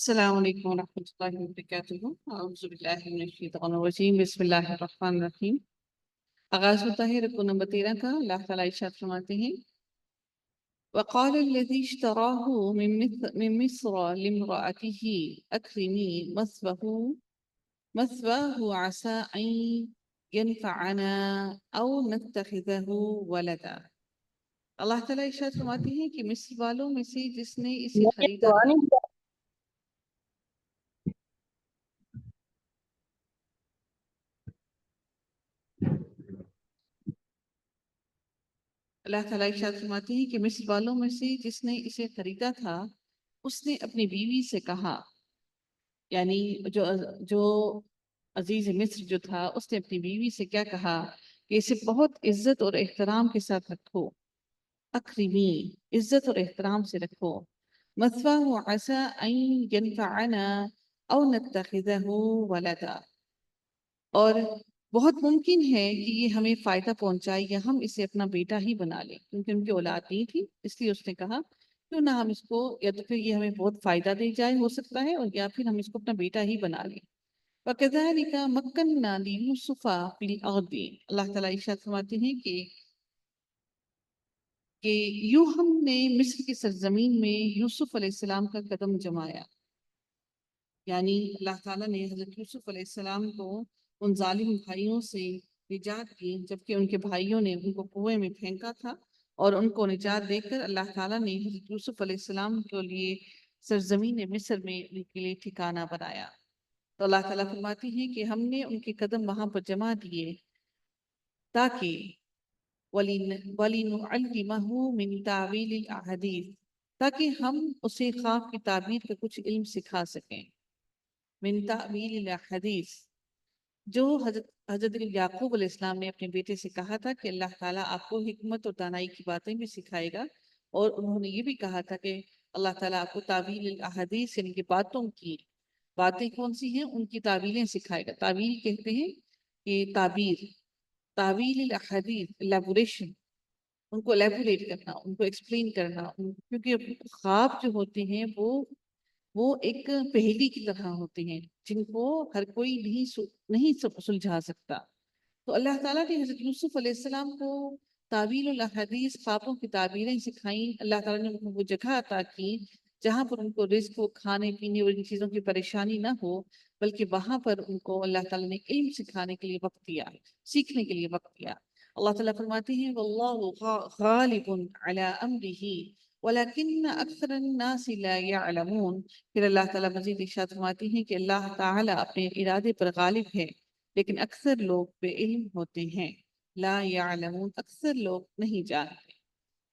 السلام علیکم ورحمۃ اللہ وبرکاتہ۔ اعوذ باللہ من الشیطان الرجیم، بسم اللہ الرحمن الرحیم۔ آغاز ہوتا ہے رکوع نمبر 13 کا۔ اللہ تعالیٰ ارشاد فرماتے ہیں وقال الذي اشتراه من مصر لامرأته أكرمي مثواه عسى أن ينفعنا أو نتخذه ولدا۔ اللہ تعالیٰ ارشاد فرماتے ہیں کہ مصر والوں میں سے جس نے اسے خریدا تھا، اللہ تعالیٰ ارشاد فرماتے ہیں کہ مصر والوں میں سے جس نے اسے خریدا تھا اس نے اپنی بیوی سے کہا، یعنی جو عزیز مصر جو تھا اس نے اپنی بیوی سے کیا کہا کہ اسے بہت عزت اور احترام کے ساتھ رکھو، اکرمی، عزت اور احترام سے رکھو، مثواہ عسى ان ينفعنا او نتخذه ولدا، اور بہت ممکن ہے کہ یہ ہمیں فائدہ پہنچائے یا ہم اسے اپنا بیٹا ہی بنا لیں، کیونکہ ان کی اولاد نہیں تھی، اس لیے اس نے کہا کیوں نہ ہم اس کو، یا تو پھر یہ ہمیں بہت فائدہ دے جائے ہو سکتا ہے، اور یا پھر ہم اس کو اپنا بیٹا ہی بنا لیں۔ وَكَذَلِكَ مَكَّنَّا لِيُوسُفَ فِي الْأَرْضِ، اللہ تعالیٰ ارشاد فرماتے ہیں کہ یوں ہم نے مصر کی سرزمین میں یوسف علیہ السلام کا قدم جمایا، یعنی اللہ تعالیٰ نے حضرت یوسف علیہ السلام کو ان ظالم بھائیوں سے نجات دی، جبکہ ان کے بھائیوں نے ان کو کنویں میں پھینکا تھا، اور ان کو نجات دے کر اللہ تعالیٰ نے حضرت یوسف علیہ السلام کے لیے سرزمین مصر میں ان کے لیے ٹھکانہ بنایا۔ تو اللہ تعالیٰ فرماتی ہیں کہ ہم نے ان کے قدم وہاں پر جما دیے تاکہ وَلِنُعَلِّمَهُ مِن تَعْوِيلِ الْأَحَادِيثِ، تاکہ ہم اسے خواب کی تعبیر کا کچھ علم سکھا سکیں۔ من تعویل الاحادیث، جو حضرت یعقوب علیہ السلام نے اپنے بیٹے سے کہا تھا کہ اللہ تعالیٰ آپ کو حکمت اور دانائی کی باتیں بھی سکھائے گا، اور انہوں نے یہ بھی کہا تھا کہ اللہ تعالیٰ آپ کو تعویل الاحادیث، یعنی کہ باتیں کون سی ہیں ان کی تعویلیں سکھائے گا۔ تعویل کہتے ہیں کہ تعویل الاحادیث، الیبوریشن، ان کو الیبوریٹ کرنا، ان کو ایکسپلین کرنا، کیونکہ خواب جو ہوتے ہیں وہ ایک پہیلی کی طرح ہوتے ہیں جن کو ہر کوئی نہیں سلجھا سکتا۔ تو اللہ تعالیٰ نے حضرت یوسف علیہ السلام کو تعویل الاحادیث، خوابوں کی تعبیریں سکھائیں۔ اللہ تعالیٰ نے ان کو وہ جگہ عطا کی جہاں پر ان کو رزق ہو، کھانے پینے اور ان چیزوں کی پریشانی نہ ہو، بلکہ وہاں پر ان کو اللہ تعالیٰ نے علم سکھانے کے لیے وقت دیا، سیکھنے کے لیے وقت دیا۔ اللہ تعالیٰ فرماتے ہیں وَاللَّهُ غَالِبٌ عَلَىٰ أَمْرِهِ وَلَكِنَّ أَكْثَرَ النَّاسِ لَا يَعْلَمُونَ۔ پھر اللہ تعالیٰ مزید ارشاد فرماتے ہیں کہ اللہ تعالیٰ اپنے ارادے پر غالب ہے، لیکن اکثر لوگ بے علم ہوتے ہیں۔ لا يعلمون، اکثر لوگ نہیں جانتے۔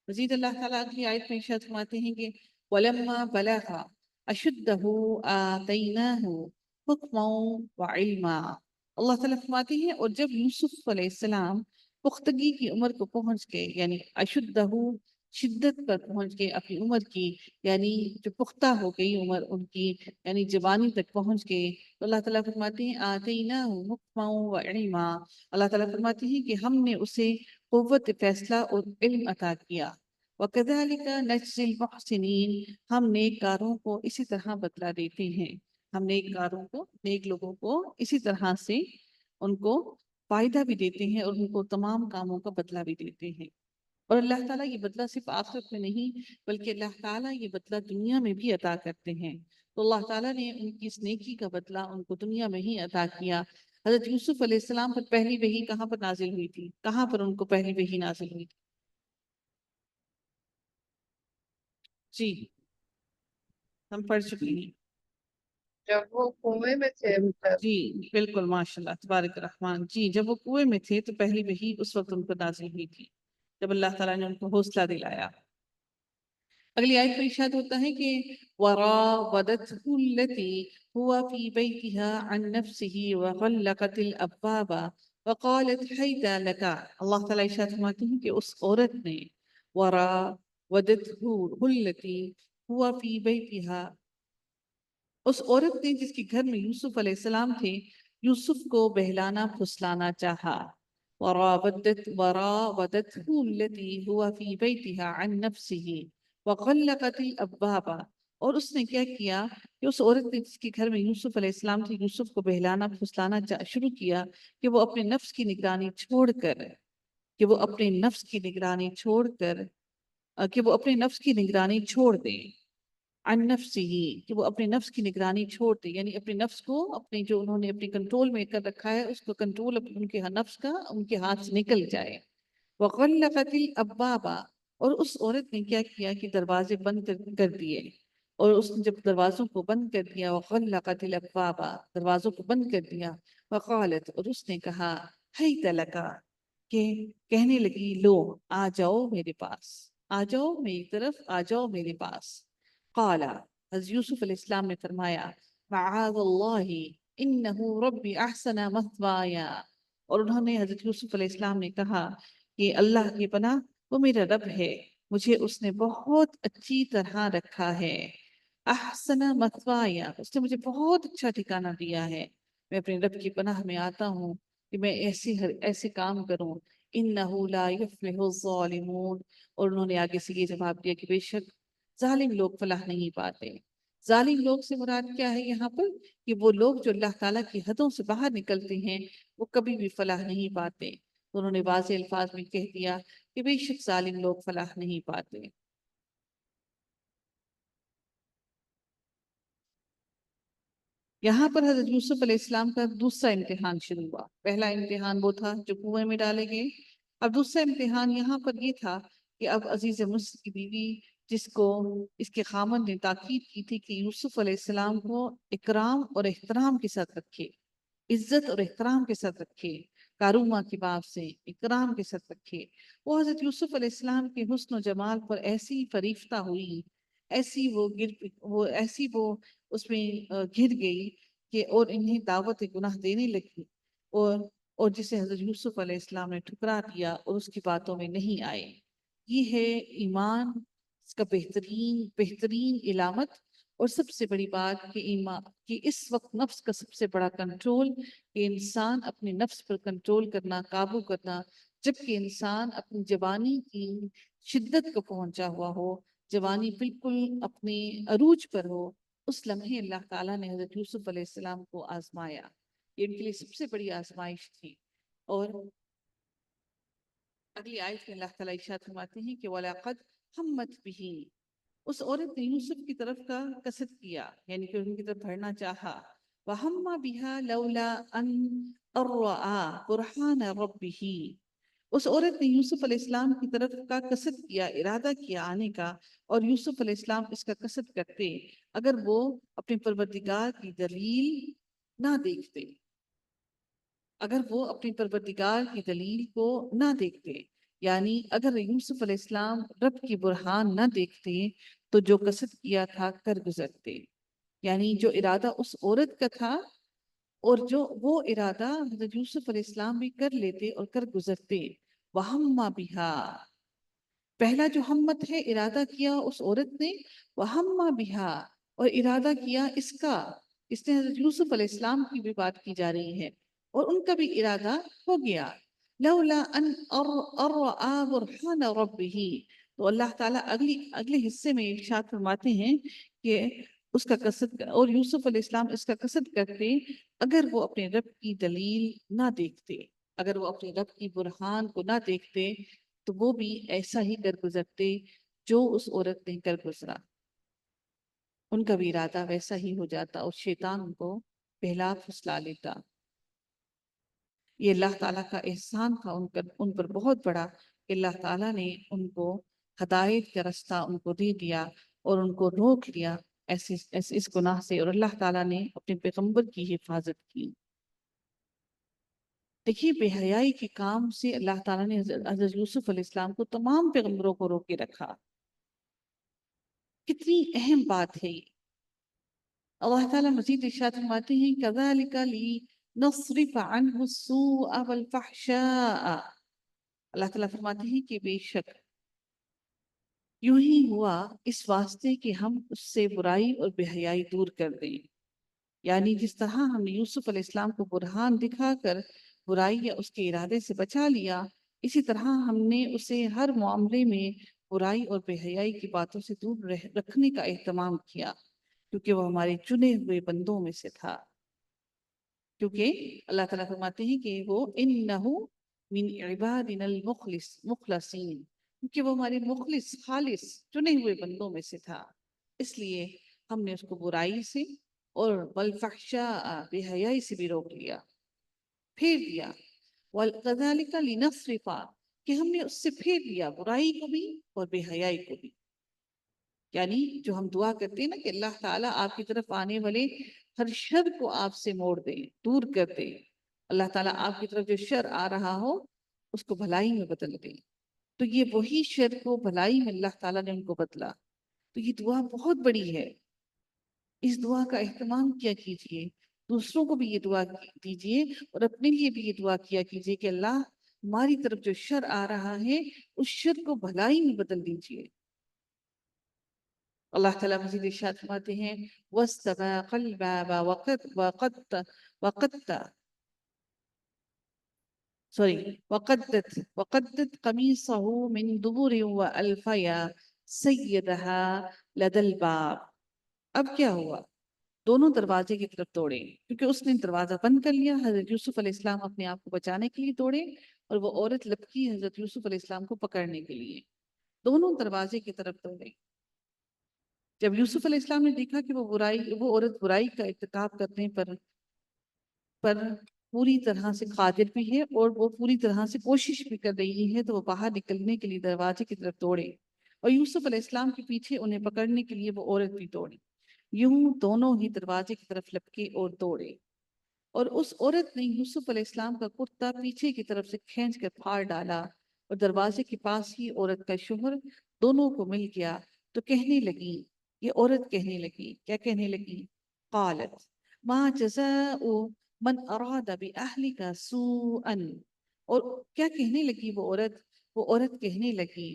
مزید اللہ تعالیٰ اگلی آیت میں ارشاد فرماتے ہیں کہ وَلَمَّا بَلَغَ أَشُدَّهُ آتَيْنَاهُ حُكْمًا وَعِلْمًا۔ اللہ تعالیٰ فرماتے ہیں اور جب یوسف علیہ السلام پختگی کی عمر کو پہنچ گئے، یعنی اشدہ، شدت پر پہنچ گئے اپنی عمر کی، یعنی جو پختہ ہو گئی عمر ان کی، یعنی جوانی تک پہنچ گئے، تو اللہ تعالیٰ فرماتے ہیں آتیناہ حکما و علما، اللہ تعالیٰ فرماتے ہیں کہ ہم نے اسے قوت فیصلہ اور علم عطا کیا۔ وَكَذَلِكَ نَجْزِي الْمُحْسِنِينَ، ہم نیک کاروں کو اسی طرح بدلہ دیتے ہیں، ہم نیک کاروں کو، نیک لوگوں کو اسی طرح سے ان کو فائدہ بھی دیتے ہیں اور ان کو تمام کاموں کا بدلہ بھی دیتے ہیں۔ اور اللہ تعالیٰ یہ بدلہ صرف آخرت میں نہیں بلکہ اللہ تعالیٰ یہ بدلہ دنیا میں بھی عطا کرتے ہیں۔ تو اللہ تعالیٰ نے ان کی اس نیکی کا بدلہ ان کو دنیا میں ہی عطا کیا۔ حضرت یوسف علیہ السلام پر پہلی وحی کہاں پر نازل ہوئی تھی؟ کہاں پر ان کو پہلی وحی نازل ہوئی تھی؟ جی، ہم پڑھ چکے ہیں۔ جب وہ کنویں میں تھے جی بالکل، ماشاء اللہ، تبارک الرحمن۔ جی، جب وہ کنویں میں تھے تو پہلی وحی اس وقت ان کو نازل ہوئی تھی جب اللہ تعالیٰ نے ان کو حوصلہ دلایا۔ اگلی آیت میں ارشاد ہوتا ہے کہ وَرَاوَدَتْهُ الَّتِي هُوَ فِي بَيْتِهَا عَن نَفْسِهِ وَغَلَّقَتِ الْأَبْوَابَ وَقَالَتْ حَيْتَ لَكَ، اللہ تعالیٰ ارشاد فرماتے ہیں کہ اس عورت نے وَرَاوَدَتْهُ الَّتِي هُوَ فِي بَيْتِهَا، اس عورت نے جس کے گھر میں یوسف علیہ السلام تھے، یوسف کو بہلانا پھسلانا چاہا۔ وَرَاوَدَتْهُ الَّتِي هُوَ فِي بَيْتِهَا عَن نَفْسِهِ وَغَلَّقَتِ الْأَبْوَابَ، اور اس نے کیا کیا کہ اس عورت نے جس کے گھر میں یوسف علیہ السلام تھے یوسف کو بہلانا پھسلانا شروع کیا کہ وہ اپنے نفس کی نگرانی چھوڑ کر کہ وہ اپنے نفس کی نگرانی چھوڑ کر کہ وہ اپنے نفس کی نگرانی چھوڑ دیں عن نفسه کہ وہ اپنے نفس کی نگرانی چھوڑ دیں یعنی اپنے نفس کو اپنے جو انہوں نے اپنے کنٹرول میں کر رکھا ہے اس کو کنٹرول ان کے نفس کا ان کے ہاتھ سے نکل جائے وغلقت الابواب اور اس عورت نے کیا کیا کہ دروازے بند کر دیے اور اس نے جب دروازوں کو بند کر دیا وغلقت الابواب دروازوں کو بند کر دیا وقالت اور اس نے کہا حیت لکا کہ کہنے لگی لو آ جاؤ میرے پاس آ جاؤ میری طرف آ جاؤ میرے پاس قال حضرت یوسف علیہ السلام نے فرمایا معاذ اللہ انہ ربی احسن مثوایا اور انہوں نے حضرت یوسف علیہ السلام نے کہا کہ اللہ کی پناہ وہ میرا رب ہے مجھے اس نے بہت اچھی طرح رکھا ہے احسن مثوایا اس نے مجھے بہت اچھا ٹھکانہ دیا ہے میں اپنے رب کی پناہ میں آتا ہوں کہ میں ایسے کام کروں انہ لا یفلح الظالمون اور انہوں نے آگے سے یہ جواب دیا کہ بے شک ظالم لوگ فلاح نہیں پاتے ظالم لوگ سے مراد کیا ہے یہاں پر کہ وہ لوگ جو اللہ تعالیٰ کی حدوں سے باہر نکلتے ہیں وہ کبھی بھی فلاح نہیں پاتے تو انہوں نے واضح الفاظ میں کہہ دیا کہ بے شک ظالم لوگ فلاح نہیں پاتے یہاں پر حضرت یوسف علیہ السلام کا دوسرا امتحان شروع ہوا پہلا امتحان وہ تھا جو کنویں میں ڈالے گئے اب دوسرا امتحان یہاں پر یہ تھا کہ اب عزیز مصر کی بیوی جس کو اس کے خامن نے تاکید کی تھی کہ یوسف علیہ السلام کو اکرام اور احترام کے ساتھ رکھے عزت اور احترام کے ساتھ رکھے کاروما کی باب سے اکرام کے ساتھ رکھے وہ حضرت یوسف علیہ السلام کے حسن و جمال پر ایسی فریفتہ ہوئی ایسی وہ اس میں گر گئی کہ اور انہیں دعوت گناہ دینے لگی اور جسے حضرت یوسف علیہ السلام نے ٹھکرا دیا اور اس کی باتوں میں نہیں آئے یہ ہے ایمان اس کا بہترین علامت اور سب سے بڑی بات کہ ایمان کہ اس وقت نفس کا سب سے بڑا کنٹرول کہ انسان اپنے نفس پر کنٹرول کرنا قابو کرنا جبکہ انسان اپنی جوانی کی شدت کو پہنچا ہوا ہو جوانی بالکل اپنے عروج پر ہو اس لمحے اللہ تعالیٰ نے حضرت یوسف علیہ السلام کو آزمایا یہ ان کے لیے سب سے بڑی آزمائش تھی اور اگلی آیت میں اللہ تعالیٰ ارشاد فرماتے ہیں کہ وَلَقَدْ ہمت بِهِ اس عورت نے یوسف کی طرف کا قصد کیا یعنی کہ ان کی طرف بڑھنا چاہا وَهَمَّ بِهَا لَوْلَا أَنْ أَرَّأَى بُرْهَانَ رَبِّهِ اس عورت نے یوسف علیہ السلام کی طرف کا قصد کیا ارادہ کیا آنے کا اور یوسف علیہ السلام اس کا قصد کرتے اگر وہ اپنے پروردگار کی دلیل نہ دیکھتے اگر وہ اپنی پروردگار کی دلیل کو نہ دیکھتے یعنی اگر یوسف علیہ السلام رب کی برہان نہ دیکھتے تو جو قصد کیا تھا کر گزرتے یعنی جو ارادہ اس عورت کا تھا اور جو وہ ارادہ حضرت یوسف علیہ السلام بھی کر لیتے اور کر گزرتے وَهَمَّ بِهَا پہلا جو ہمت ہے ارادہ کیا اس عورت نے وَهَمَّ بِهَا اور ارادہ کیا اس کا اس نے حضرت یوسف علیہ السلام کی بھی بات کی جا رہی ہے اور ان کا بھی ارادہ ہو گیا لولا ان ارآ برہان ربہ تو اللہ تعالیٰ اگلے حصے میں ارشاد فرماتے ہیں کہ اس کا قصد اور یوسف علیہ السلام اس کا قصد کرتے اگر وہ اپنے رب کی دلیل نہ دیکھتے اگر وہ اپنے رب کی برہان کو نہ دیکھتے تو وہ بھی ایسا ہی کر گزرتے جو اس عورت نے کر گزرا ان کا بھی ارادہ ویسا ہی ہو جاتا اور شیطان ان کو بہلا پھسلا لیتا یہ اللہ تعالیٰ کا احسان تھا ان پر بہت بڑا کہ اللہ تعالیٰ نے ان کو ہدایت کا رستہ ان کو دے دیا اور ان کو روک لیا ایسے اس گناہ سے اور اللہ تعالیٰ نے اپنے پیغمبر کی حفاظت کی دیکھیے بے حیائی کے کام سے اللہ تعالیٰ نے حضرت یوسف علیہ السلام کو تمام پیغمبروں کو روک کے رکھا کتنی اہم بات ہے یہ اللہ تعالیٰ مزید ارشاد فرماتے ہیں كَذَلِكَ لِنَصْرِفَ عَنْهُ السُّوءَ وَالْفَحْشَاءَ اللہ تعالیٰ فرماتے ہیں کہ بے شک یوں ہی ہوا اس واسطے کہ ہم اس سے برائی اور بے حیائی دور کر دیں یعنی جس طرح ہم نے یوسف علیہ السلام کو برہان دکھا کر برائی یا اس کے ارادے سے بچا لیا اسی طرح ہم نے اسے ہر معاملے میں برائی اور بے حیائی کی باتوں سے دور رکھنے کا اہتمام کیا، کیونکہ وہ ہمارے چنے ہوئے بندوں میں سے تھا۔ کیونکہ اللہ تعالیٰ فرماتے ہیں کہ وہ انہو من عبادنا مخلصین، کیونکہ وہ ہمارے مخلص خالص چنے ہوئے بندوں میں سے تھا، اس لیے ہم نے اس کو برائی سے اور والفحشاء بے حیائی سے بھی روک لیا، پھیر دیا۔ وَكَذَلِكَ لِنَصْرِفَ، کہ ہم نے اس سے پھیر دیا برائی کو بھی اور بے حیائی کو بھی۔ یعنی جو ہم دعا کرتے ہیں نا کہ اللہ تعالیٰ آپ کی طرف آنے والے ہر شر کو آپ سے موڑ دے، دور کر دے، اللہ تعالیٰ آپ کی طرف جو شر آ رہا ہو اس کو بھلائی میں بدل دے، تو یہ وہی شر کو بھلائی میں اللہ تعالیٰ نے ان کو بدلا۔ تو یہ دعا بہت بڑی ہے، اس دعا کا اہتمام کیا کیجئے، دوسروں کو بھی یہ دعا دیجئے اور اپنے لیے بھی یہ دعا کیا کیجئے کہ اللہ ہماری طرف جو شر آ رہا ہے اس شر کو بھلائی میں بدل دیجئے۔ اللہ تعالیٰ مزید ارشاد فرماتے ہیں وَاسْتَبَاقَ الْبَابَ وَقَدَّتْ قَمِيصَهُ مِنْ دُبُرٍ وَأَلْفَيَا سَيِّدَهَا لَدَى الْبَابِ۔ اب کیا ہوا؟ دونوں دروازے کی طرف دوڑے، کیونکہ اس نے دروازہ بند کر لیا۔ حضرت یوسف علیہ السلام اپنے آپ کو بچانے کے لیے دوڑے اور وہ عورت لپکی حضرت یوسف علیہ السلام کو پکڑنے کے لیے، دونوں دروازے کی طرف دوڑے۔ جب یوسف علیہ السلام نے دیکھا کہ وہ عورت برائی کا ارتکاب کرنے پر پوری طرح سے قادر بھی ہے اور وہ پوری طرح سے کوشش بھی کر رہی ہے، تو وہ باہر نکلنے کے لیے دروازے کی طرف دوڑے اور یوسف علیہ السلام کے پیچھے انہیں پکڑنے کے لیے وہ عورت بھی دوڑی۔ یوں دونوں ہی دروازے کی طرف لپکے اور دوڑے، اور اس عورت نے یوسف علیہ السلام کا کرتا پیچھے کی طرف سے کھینچ کر پھاڑ ڈالا، اور دروازے کے پاس ہی عورت کا شوہر دونوں کو مل گیا تو کہنے لگی، یہ عورت کہنے لگی، کیا کہنے لگی؟ قالت ما جزاء من اراد باہلک سوءا، اور کیا کہنے لگی وہ عورت کہنے لگی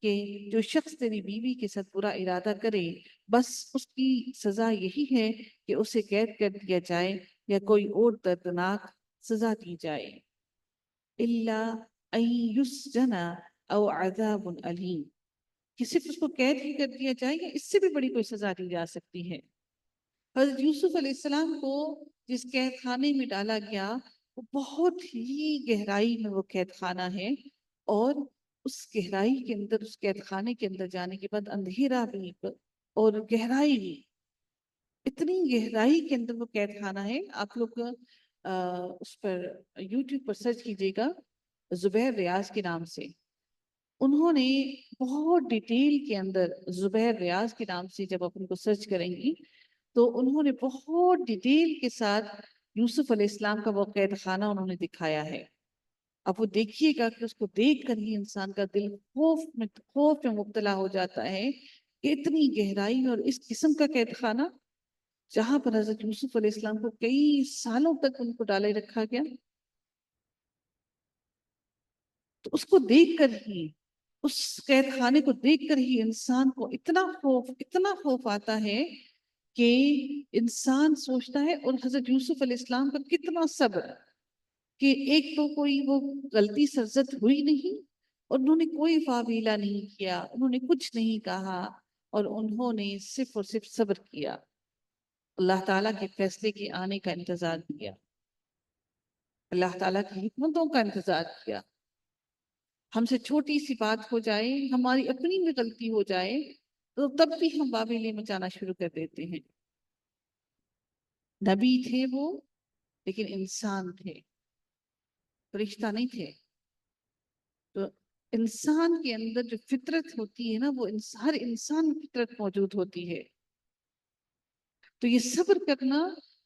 کہ جو شخص تیری بیوی کے ساتھ برا ارادہ کرے بس اس کی سزا یہی ہے کہ اسے قید کر دیا جائے یا کوئی اور دردناک سزا دی جائے۔ الا ان یسجن او عذاب علیم، کہ صرف اس کو قید ہی کر دیا جائے یا اس سے بھی بڑی کوئی سزا دی جا سکتی ہے۔ حضرت یوسف علیہ السلام کو جس قید خانے میں ڈالا گیا وہ بہت ہی گہرائی میں وہ قید خانہ ہے، اور اس گہرائی کے اندر، اس قید خانے کے اندر جانے کے بعد اندھیرا بھی اور گہرائی بھی، اتنی گہرائی کے اندر وہ قید خانہ ہے۔ آپ لوگ اس پر یوٹیوب پر سرچ کیجئے گا زبیر ریاض کے نام سے، انہوں نے بہت ڈیٹیل کے اندر زبیر ریاض کے نام سے جب آپ ان کو سرچ کریں گی تو انہوں نے بہت ڈیٹیل کے ساتھ یوسف علیہ السلام کا وہ قید خانہ انہوں نے دکھایا ہے۔ اب وہ دیکھیے گا کہ اس کو دیکھ کر ہی انسان کا دل خوف میں مبتلا ہو جاتا ہے کہ اتنی گہرائی میں اور اس قسم کا قید خانہ جہاں پر حضرت یوسف علیہ السلام کو کئی سالوں تک ان کو ڈالے رکھا گیا، تو اس کو دیکھ کر ہی، اس قید خانے کو دیکھ کر ہی انسان کو اتنا خوف آتا ہے کہ انسان سوچتا ہے، اور حضرت یوسف علیہ السلام کا کتنا صبر کہ ایک تو کوئی وہ غلطی سرزد ہوئی نہیں اور انہوں نے کوئی واویلا نہیں کیا، انہوں نے کچھ نہیں کہا، اور انہوں نے صرف اور صرف صبر کیا، اللہ تعالیٰ کے فیصلے کے آنے کا انتظار کیا، اللہ تعالیٰ کی حکمتوں کا انتظار کیا۔ ہم سے چھوٹی سی بات ہو جائے، ہماری اپنی بھی غلطی ہو جائے تو تب بھی ہم واویلے مچانا شروع کر دیتے ہیں۔ نبی تھے وہ، لیکن انسان تھے، فرشتہ نہیں تھے۔ تو انسان کے اندر جو فطرت ہوتی ہے نا، وہ ہر انسان میں فطرت موجود ہوتی ہے۔ تو یہ صبر کرنا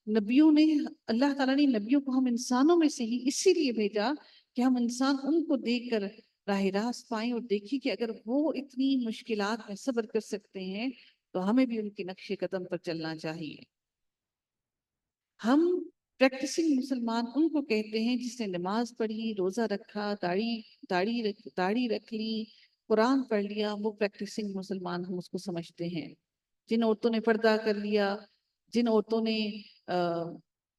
نبیوں نے، اللہ تعالیٰ نے نبیوں کو ہم انسانوں میں سے ہی اسی لیے بھیجا کہ ہم انسان ان کو دیکھ کر راہ راست پائیں اور دیکھیں کہ اگر وہ اتنی مشکلات میں صبر کر سکتے ہیں تو ہمیں بھی ان کے نقش قدم پر چلنا چاہیے۔ ہم پریکٹسنگ مسلمان ان کو کہتے ہیں جس نے نماز پڑھی، روزہ رکھا، داڑھی رکھ لی، قرآن پڑھ لیا، وہ پریکٹسنگ مسلمان ہم اس کو سمجھتے ہیں۔ جن عورتوں نے پردہ کر لیا، جن عورتوں نے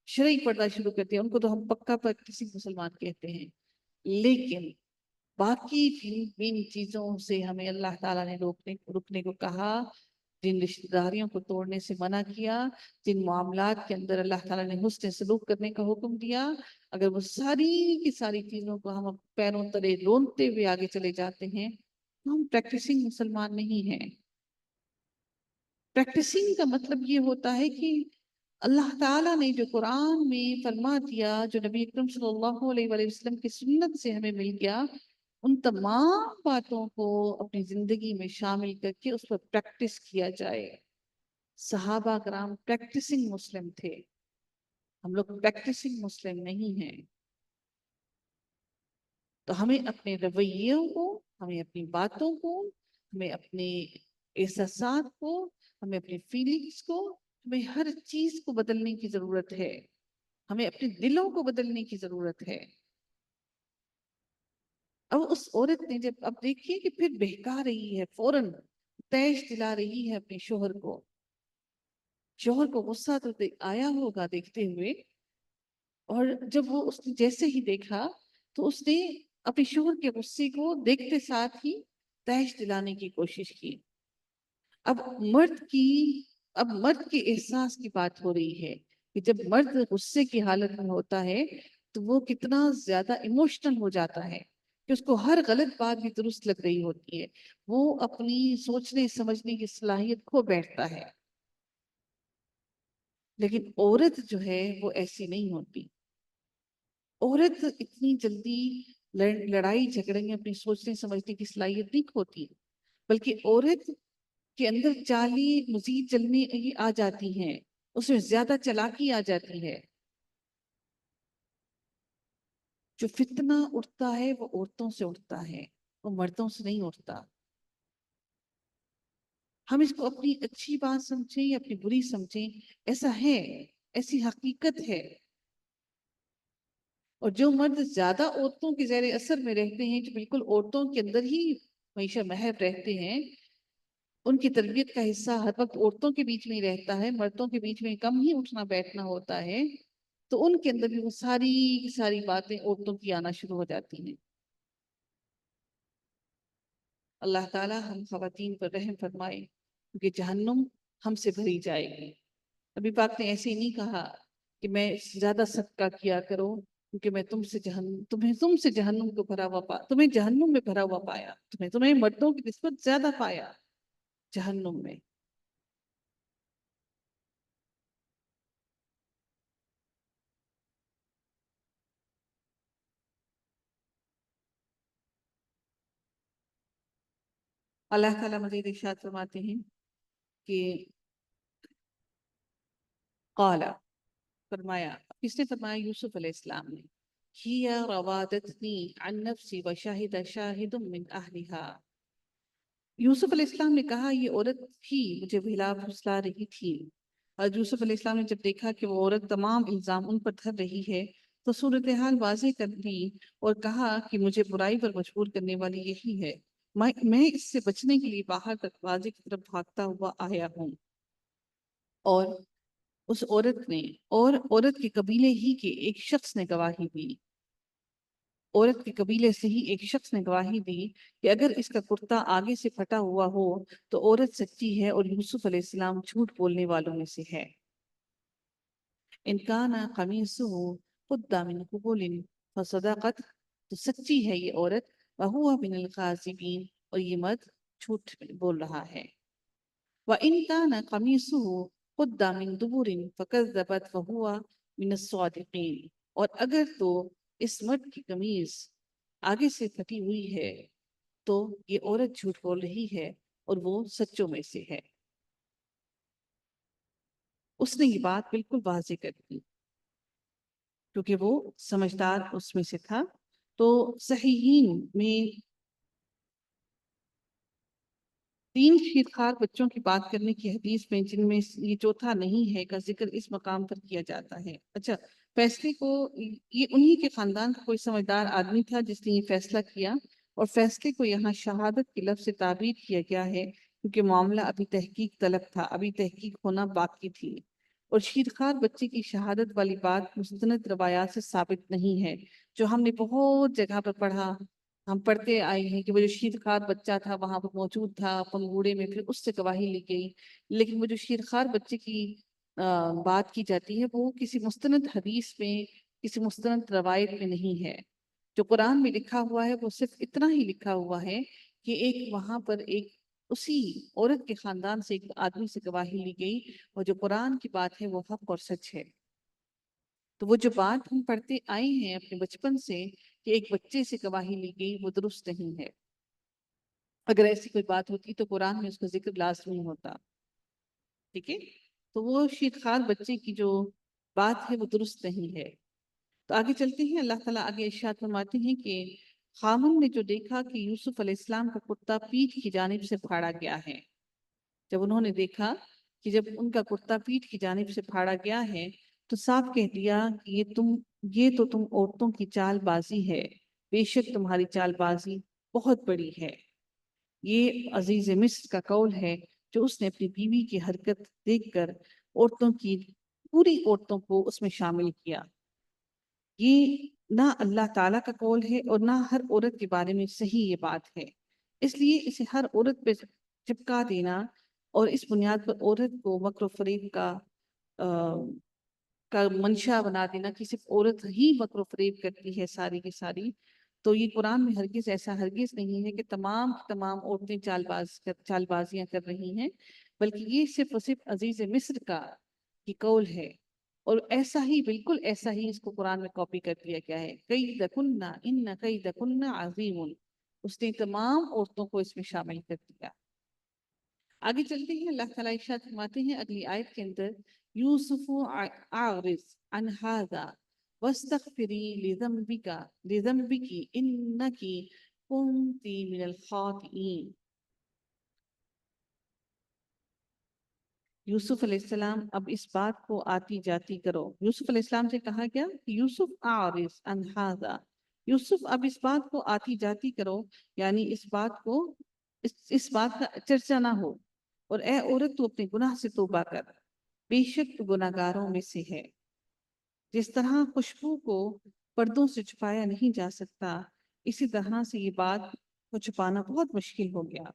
شرعی پردہ شروع کر دیا، ان کو تو ہم پکا پریکٹسنگ مسلمان کہتے ہیں۔ لیکن باقی جن چیزوں سے ہمیں اللہ تعالیٰ نے رکنے کو کہا، جن رشتہ داریوں کو توڑنے سے منع کیا، جن معاملات کے اندر اللہ تعالیٰ نے حسن سلوک کرنے کا حکم دیا، اگر وہ ساری کی ساری چیزوں کو ہم پیروں تلے رونتے ہوئے آگے چلے جاتے ہیں تو ہم پریکٹسنگ مسلمان نہیں ہیں۔ پریکٹسنگ کا مطلب یہ ہوتا ہے کہ اللہ تعالیٰ نے جو قرآن میں فرما دیا، جو نبی اکرم صلی اللہ علیہ وآلہ وسلم کی سنت سے ہمیں مل گیا، ان تمام باتوں کو اپنی زندگی میں شامل کر کے اس پر پریکٹس کیا جائے۔ صحابہ کرام پریکٹسنگ مسلم تھے، ہم لوگ پریکٹسنگ مسلم نہیں ہیں۔ تو ہمیں اپنے رویوں کو، ہمیں اپنی باتوں کو، ہمیں اپنے احساسات کو، ہمیں اپنی فیلنگز کو، ہمیں ہر چیز کو بدلنے کی ضرورت ہے۔ ہمیں اپنے دلوں کو بدلنے کی ضرورت ہے۔ اب اس عورت نے جب اب دیکھیے کہ پھر بہکا رہی ہے، فوراً تیش دلا رہی ہے اپنے شوہر کو۔ شوہر کو غصہ تو آیا ہوگا دیکھتے ہوئے، اور جب وہ اس نے جیسے ہی دیکھا تو اس نے اپنے شوہر کے غصے کو دیکھتے ساتھ ہی تیش دلانے کی کوشش کی۔ اب مرد کی اب مرد کے احساس کی بات ہو رہی ہے کہ جب مرد غصے کی حالت میں ہوتا ہے تو وہ کتنا زیادہ ایموشنل ہو جاتا ہے کہ اس کو ہر غلط بات بھی درست لگ رہی ہوتی ہے، وہ اپنی سوچنے سمجھنے کی صلاحیت کھو بیٹھتا ہے۔ لیکن عورت جو ہے وہ ایسی نہیں ہوتی۔ عورت اتنی جلدی لڑائی جھگڑے میں اپنی سوچنے سمجھنے کی صلاحیت نہیں کھوتی، بلکہ عورت کے اندر چالی مزید چلنے آ جاتی ہیں، اس میں زیادہ چالاکی آ جاتی ہے۔ جو فتنہ اٹھتا ہے وہ عورتوں سے اٹھتا ہے، وہ مردوں سے نہیں اٹھتا۔ ہم اس کو اپنی اچھی بات سمجھیں یا اپنی بری سمجھیں، ایسا ہے، ایسی حقیقت ہے۔ اور جو مرد زیادہ عورتوں کے زیر اثر میں رہتے ہیں، جو بالکل عورتوں کے اندر ہی ہمیشہ محو رہتے ہیں، ان کی تربیت کا حصہ ہر وقت عورتوں کے بیچ میں ہی رہتا ہے، مردوں کے بیچ میں کم ہی اٹھنا بیٹھنا ہوتا ہے، تو ان کے اندر بھی وہ ساری کی ساری باتیں عورتوں کی آنا شروع ہو جاتی ہیں۔ اللہ تعالیٰ ہم خواتین پر رحم فرمائے، کیونکہ جہنم ہم سے بھری جائے گی۔ نبی پاک نے ایسے ہی نہیں کہا کہ میں زیادہ صدقہ کیا کرو کیونکہ میں تم سے جہنم کو بھرا ہوا تمہیں جہنم میں بھرا ہوا پایا، تمہیں مردوں کی نسبت زیادہ پایا جہنم میں۔ اللہ تعالیٰ مزید ارشاد فرماتے ہیں کہ قال، فرمایا، کس نے فرمایا؟ یوسف علیہ السلام نے۔ ہی روادتنی عن نفسی وشاہد شاہد من اہلہا۔ یوسف علیہ السلام نے کہا یہ عورت ہی مجھے بھلا پھسلا رہی تھی۔ اور یوسف علیہ السلام نے جب دیکھا کہ وہ عورت تمام الزام ان پر دھر رہی ہے تو صورتحال واضح کر دی اور کہا کہ مجھے برائی پر مجبور کرنے والی یہی ہے، میں اس سے بچنے کے لیے باہر دروازے کی طرف بھاگتا ہوا آیا ہوں۔ اور اس عورت نے، اور عورت کے قبیلے ہی کے ایک شخص نے گواہی دی، عورت کے قبیلے سے ہی ایک شخص نے گواہی دی کہ اگر اس کا کرتا آگے سے پھٹا ہوا ہو تو عورت سچی ہے اور یوسف علیہ السلام جھوٹ بولنے والوں میں سے ہے۔ ان کان قمیصہ قد من قبل فصدقت، تو سچی ہے یہ عورت، وہو من الکاذبین، اور یہ مرد جھوٹ بول رہا ہے۔ وَإِن كَانَ قَمِيصُهُ قُدَّ مِن دُبُرٍ فَكَذَّبَتْ فَهُوَ مِنَ الصَّادِقِينَ، اور اگر تو اس مرد کی قمیض آگے سے پھٹی ہوئی ہے تو یہ عورت جھوٹ بول رہی ہے اور وہ سچوں میں سے ہے۔ اس نے یہ بات بالکل واضح کر دی کیونکہ وہ سمجھدار اس میں سے تھا۔ تو صحیحین میں 3 شیرخوار بچوں کی بات کرنے کی حدیث میں، جن میں یہ چوتھا نہیں ہے، کا ذکر اس مقام پر کیا جاتا ہے۔ اچھا، فیصلے کو، یہ انہی کے خاندان کا کوئی سمجھدار آدمی تھا جس نے یہ فیصلہ کیا، اور فیصلے کو یہاں شہادت کے لفظ سے تعبیر کیا گیا ہے کیونکہ معاملہ ابھی تحقیق طلب تھا، ابھی تحقیق ہونا باقی تھی۔ اور شیرخوار بچے کی شہادت والی بات مستند روایات سے ثابت نہیں ہے، جو ہم نے بہت جگہ پر پڑھا ہم پڑھتے آئے ہیں کہ وہ جو شیرخوار بچہ تھا وہاں پر موجود تھا پنگوڑے میں، پھر اس سے گواہی لی گئی، لیکن وہ جو شیرخوار بچے کی بات کی جاتی ہے وہ کسی مستند حدیث میں، کسی مستند روایت میں نہیں ہے۔ جو قرآن میں لکھا ہوا ہے وہ صرف اتنا ہی لکھا ہوا ہے کہ ایک وہاں پر ایک اسی عورت کے خاندان سے ایک آدمی سے گواہی لی گئی، اور جو قرآن کی بات ہے وہ حق اور سچ ہے۔ تو وہ جو بات ہم پڑھتے آئے ہیں اپنے بچپن سے کہ ایک بچے سے گواہی لی گئی، وہ درست نہیں ہے۔ اگر ایسی کوئی بات ہوتی تو قرآن میں اس کا ذکر لازمی ہوتا، ٹھیک ہے؟ تو وہ شیرخوار بچے کی جو بات ہے وہ درست نہیں ہے۔ تو آگے چلتے ہیں، اللہ تعالیٰ آگے ارشاد فرماتے ہیں کہ خامن نے جو دیکھا کہ یوسف علیہ السلام کا کرتا پیٹھ کی جانب سے پھاڑا گیا ہے، جب انہوں نے دیکھا کہ جب ان کا کرتا پیٹھ کی جانب سے پھاڑا گیا ہے تو صاف کہہ دیا کہ یہ تو تم عورتوں کی چال بازی ہے، بے شک تمہاری چال بازی بہت بڑی ہے۔ یہ عزیز مصر کا قول ہے جو اس نے اپنی بیوی کی حرکت دیکھ کر پوری عورتوں کو اس میں شامل کیا۔ یہ نہ اللہ تعالیٰ کا قول ہے اور نہ ہر عورت کے بارے میں صحیح یہ بات ہے، اس لیے اسے ہر عورت پہ چپکا دینا اور اس بنیاد پر عورت کو مکر و فریب کا منشا بنا دینا کہ صرف عورت ہی مکر و فریب کرتی ہے ساری کی ساری، تو یہ قرآن میں ہرگز ایسا ہرگز نہیں ہے کہ تمام کی تمام عورتیں چال بازیاں کر رہی ہیں، بلکہ یہ صرف اور صرف عزیز مصر کا کی قول ہے، اور ایسا ہی بالکل ایسا ہی اس کو قرآن میں کاپی کر دیا گیا ہے۔ قیدکن ان قیدکن عظیم، اس نے تمام عورتوں کو اس میں شامل کر دیا۔ آگے چلتے ہیں، اللہ تعالیٰ ارشاد فرماتے ہیں اگلی آیت کے اندر، یوسف اعرض عن هذا واستغفری لذنبک انک کنت من الخاطئین۔ یوسف علیہ السلام اب اس بات کو آتی جاتی کرو، یوسف علیہ السلام سے کہا گیا کہ یوسف اعرض عن هذا، یوسف اب اس بات کو آتی جاتی کرو، یعنی اس بات کا چرچا نہ ہو، اور اے عورت تو اپنے گناہ سے توبہ کر، بے شک تو گناہ گاروں میں سے ہے۔ جس طرح خوشبو کو پردوں سے چھپایا نہیں جا سکتا، اسی طرح سے یہ بات کو چھپانا بہت مشکل ہو گیا۔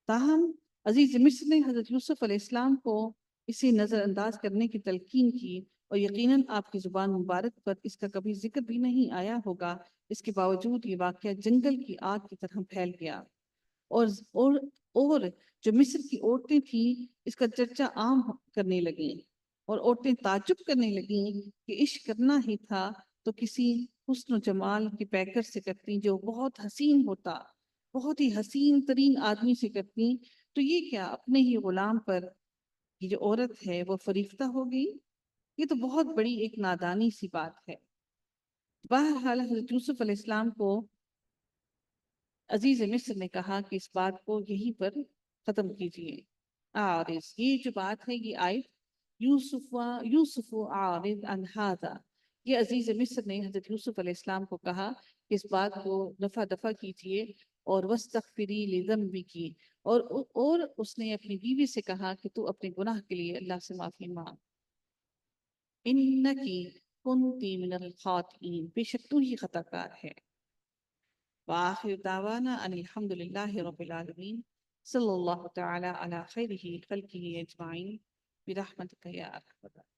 تاہم عزیز مصر نے حضرت یوسف علیہ السلام کو اسے نظر انداز کرنے کی تلقین کی، اور یقیناً آپ کی زبان مبارک پر اس کا کبھی ذکر بھی نہیں آیا ہوگا، اس کے باوجود یہ واقعہ جنگل کی آگ کی طرح پھیل گیا، اور اور اور جو مصر کی عورتیں تھیں اس کا چرچا عام کرنے لگیں، اور عورتیں تعجب کرنے لگیں کہ عشق کرنا ہی تھا تو کسی حسن و جمال کے پیکر سے کرتی جو بہت حسین ہوتا، بہت ہی حسین ترین آدمی سے کرتی، تو یہ کیا اپنے ہی غلام پر یہ جو عورت ہے وہ فریفتہ ہو گئی؟ یہ تو بہت بڑی ایک نادانی سی بات ہے۔ بہرحال حضرت یوسف علیہ السلام کو عزیز مصر نے کہا کہ اس بات کو یہیں پر ختم کیجیے۔ عارض، یہ جو بات ہے یہ آیت یوسف عارض عن هذا، یہ عزیز مصر نے حضرت یوسف علیہ السلام کو کہا کہ اس بات کو دفع کیجیے، اور واستغفری لذنبک، اور اس نے اپنی بیوی سے کہا کہ تو اپنے گناہ کے لیے اللہ سے معافی مانگ، انکی کنتی من الخاطئین، بے شک تو ہی خطا کار ہے۔ وآخر دعوانا ان الحمد لله رب العالمين، صلی اللہ تعالی علی خیرہ خلقہ اجمعین، برحمتک یا ارحم الراحمین۔